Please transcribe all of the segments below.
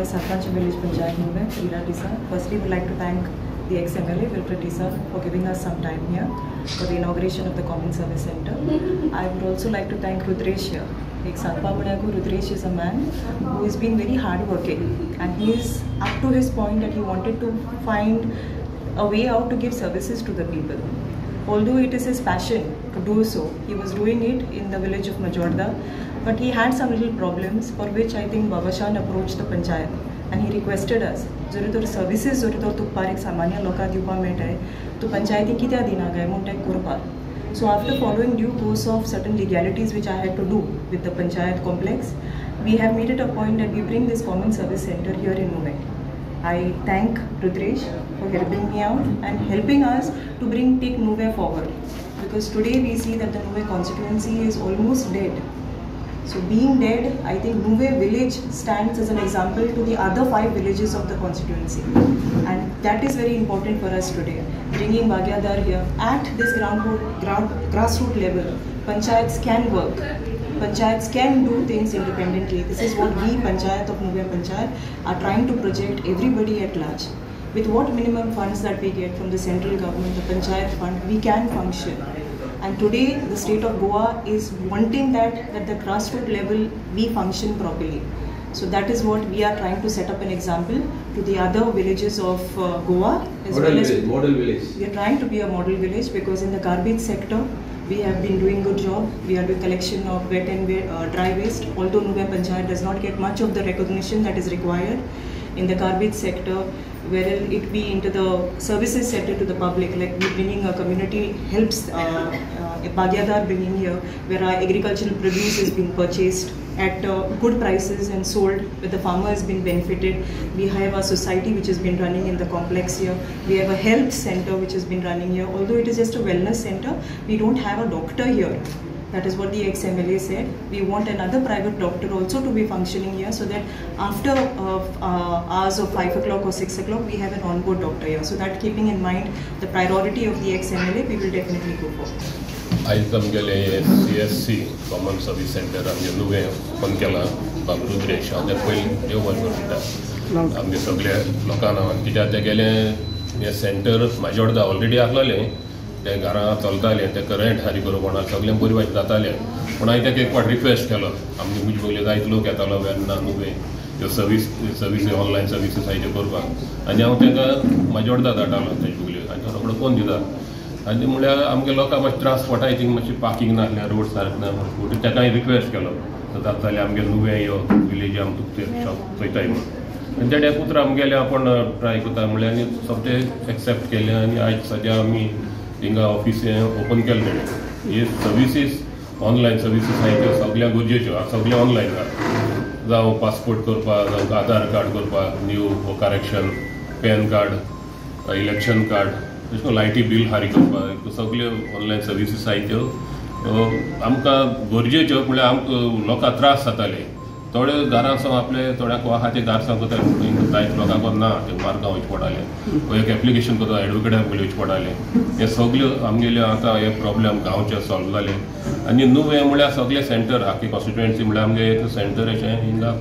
Sarpanch Village Panchayat Movement, Reena Tisa. Firstly, we would like to thank the ex-MLA Wilfred Tisa for giving us some time here for the inauguration of the Common Service Center. I would also like to thank Rudresh here. Rudresh is a man who has been very hardworking, and he is up to his point that he wanted to find a way out to give services to the people. Although it is his passion to do so, he was doing it in the village of Majorda, but he had some little problems for which I think Babashan approached the Panchayat and he requested us, जर services जर तुका एक सामान्य लोकांक दिवपाक मेळटाय तो पंचायती कित्याक दिना काय म्हूण तें करपाक. So after following due course of certain legalities which I had to do with the Panchayat complex, we have made it a point that we bring this common service center here in Nuvei. I thank Rudresh for helping me out and helping us to take Nuvei forward, because today we see that the Nuvei constituency is almost dead. So being dead, I think Nuvei village stands as an example to the other 5 villages of the constituency, and that is very important for us today. Bringing Bhagyadar here at this grassroots level, panchayats can work. Panchayats can do things independently. This is what we, Panchayat of Nuvei Panchayat, are trying to project everybody at large. With what minimum funds that we get from the central government, the Panchayat fund, we can function. And today, the state of Goa is wanting that at the grassroots level, we function properly. So that is what we are trying to set up an example to the other villages of Goa. Model village. We are trying to be a model village, because in the garbage sector, we have been doing good job. We are doing collection of wet and dry waste. Although Nuvei Panchayat does not get much of the recognition that is required in the garbage sector, whether it be into the services sector to the public, like we bringing a community helps, Bhagyadar bringing here, where our agricultural produce is being purchased at good prices and sold, where the farmer has been benefited. We have a society which has been running in the complex here. We have a health center which has been running here. Although it is just a wellness center, we don't have a doctor here. That is what the ex-MLA said. We want another private doctor also to be functioning here, so that after hours of 5 o'clock or 6 o'clock, we have an on-board doctor here. So that, keeping in mind the priority of the ex-MLA, we will definitely go for. आज आमगेले CSC common service centre आमगे नुवें open केला बाब रुद्रेश हांव पयलीं देव बरें करता आमगे सगळे लोकांना कित्याक ते गेले हे सेंटर म्हाजोडदा ऑलरेडी आसलेलें ते घरां चलतालें ते करंट हारी करूं कोणाक सगळें बरी भाशेन जातालें पूण हांवें ताका एक फावट रिक्वेस्ट केलो आमगे मुजे पयलीं जायते लोक येतालो वेर्ना नुवें ह्यो सर्वीस ऑनलायन सर्विसीस आहाय त्यो करपाक आनी हांव ताका म्हाजोडदा धाडटालो तेजे पयलीं आनी तो रोखडो फोन दिता आनी म्हळ्यार आमगे लोकांक मातशें त्रास पडटा थिंग मातशें पार्किंग नासलें रोड सारको ना म्हणून ताका हांवें रिक्वेस्ट केलो जाता जाल्यार आमगे नुवें यो विलेज आमी तुका शॉप चोयताय म्हणून आनी त्या उतर आमगेले आपण ट्राय करता म्हळ्यार आनी सोमतें एक्सेप्ट केलें आनी आयज सद्या आमी थिंगा ऑफिस ओपन केलें तेणें हे सर्विसीस ऑनलायन सर्विसीस आहाय त्यो सगळ्या गरजेच्यो सगळें ऑनलायन जावं पासपोर्ट करपाक जावं आधार कार्ड करपाक new correction pan card election card तशें करून लायटी बील हारी करपाक सगळ्यो ऑनलायन सर्विसीस आहाय त्यो आमकां गरजेच्यो म्हळ्यार आमकां लोकांक त्रास जाताले थोडे घरांसावन आपले थोड्याक आहाचे दारसां करताले जायते लोकांक ना ते मार्गांव वयचे पडटाले एक एप्लिकेशन करता एडवोकेटाक वयचे पडटाले हे सगल्यो आमगेल्यो आतां हे प्रॉब्लेम गांवचे सॉल्व जाले आनी नुवें म्हळ्यार सगळे सेंटर आख्खी कॉन्स्टिट्युएन्सी म्हळ्यार आमगे एक सेंटर अशें हिंगा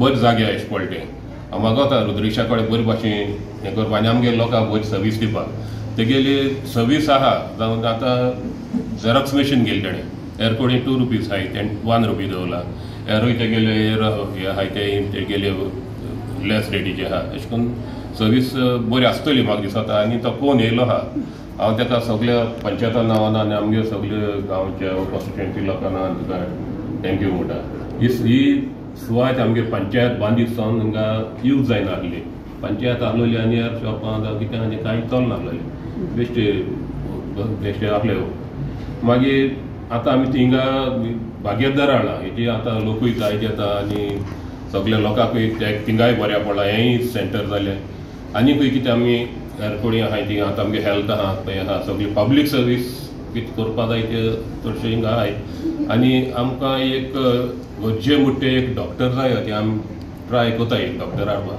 बरें जागे अशें पडटे म्हाका वता रुद्रेशा कडेन बरे भाशेन हें करपा आनी आमगे लोकांक बरी सर्वीस दिवपाक तेगेली सर्वीस आहा जावन आतां झेरॉक्स मशीन गेली तेणें एअरकोडींग 2 रुपीज आहाय तेणें 1 रुपी दवरला एरोय तेगेले हे आहाय तेगेले लेस रेटीचे आहा अशें करून सर्वीस बरी आसतली म्हाका दिसता आनी तो फोन येयलो आहा हांव ताका सगळ्या पंचायता नांवान आनी आमगे सगळ्या गांवच्या कॉन्स्टिट्युएन्सी लोकांना तुका थँक्यू म्हणटा ही सुवात आमगे पंचायत बांदीत सावन हिंगा यूज जायना आसली पंचायत आसलोली आनी शॉपां जावं कितें आनी कांय चलना आसलोलें बेश्टे आपले मागीर आतां आमी थिंगा भाग्यदार हाडला हेजी आतां लोकूय जायते येता आनी सगळ्या लोकांकूय थिंगाय बऱ्या पडला हेंय सेंटर जालें आनीकूय कितें आमी एअरपोर्टींग आहाय थिंगा आतां आमगे हेल्थ आहा खंय आहा सगळी पब्लीक सर्वीस कितें करपा जाय ते चडशे हिंगा आहाय आनी आमकां एक गरजे मुट्टे एक डॉक्टर जाय ते आमी ट्राय कोताय डॉक्टर हाडपा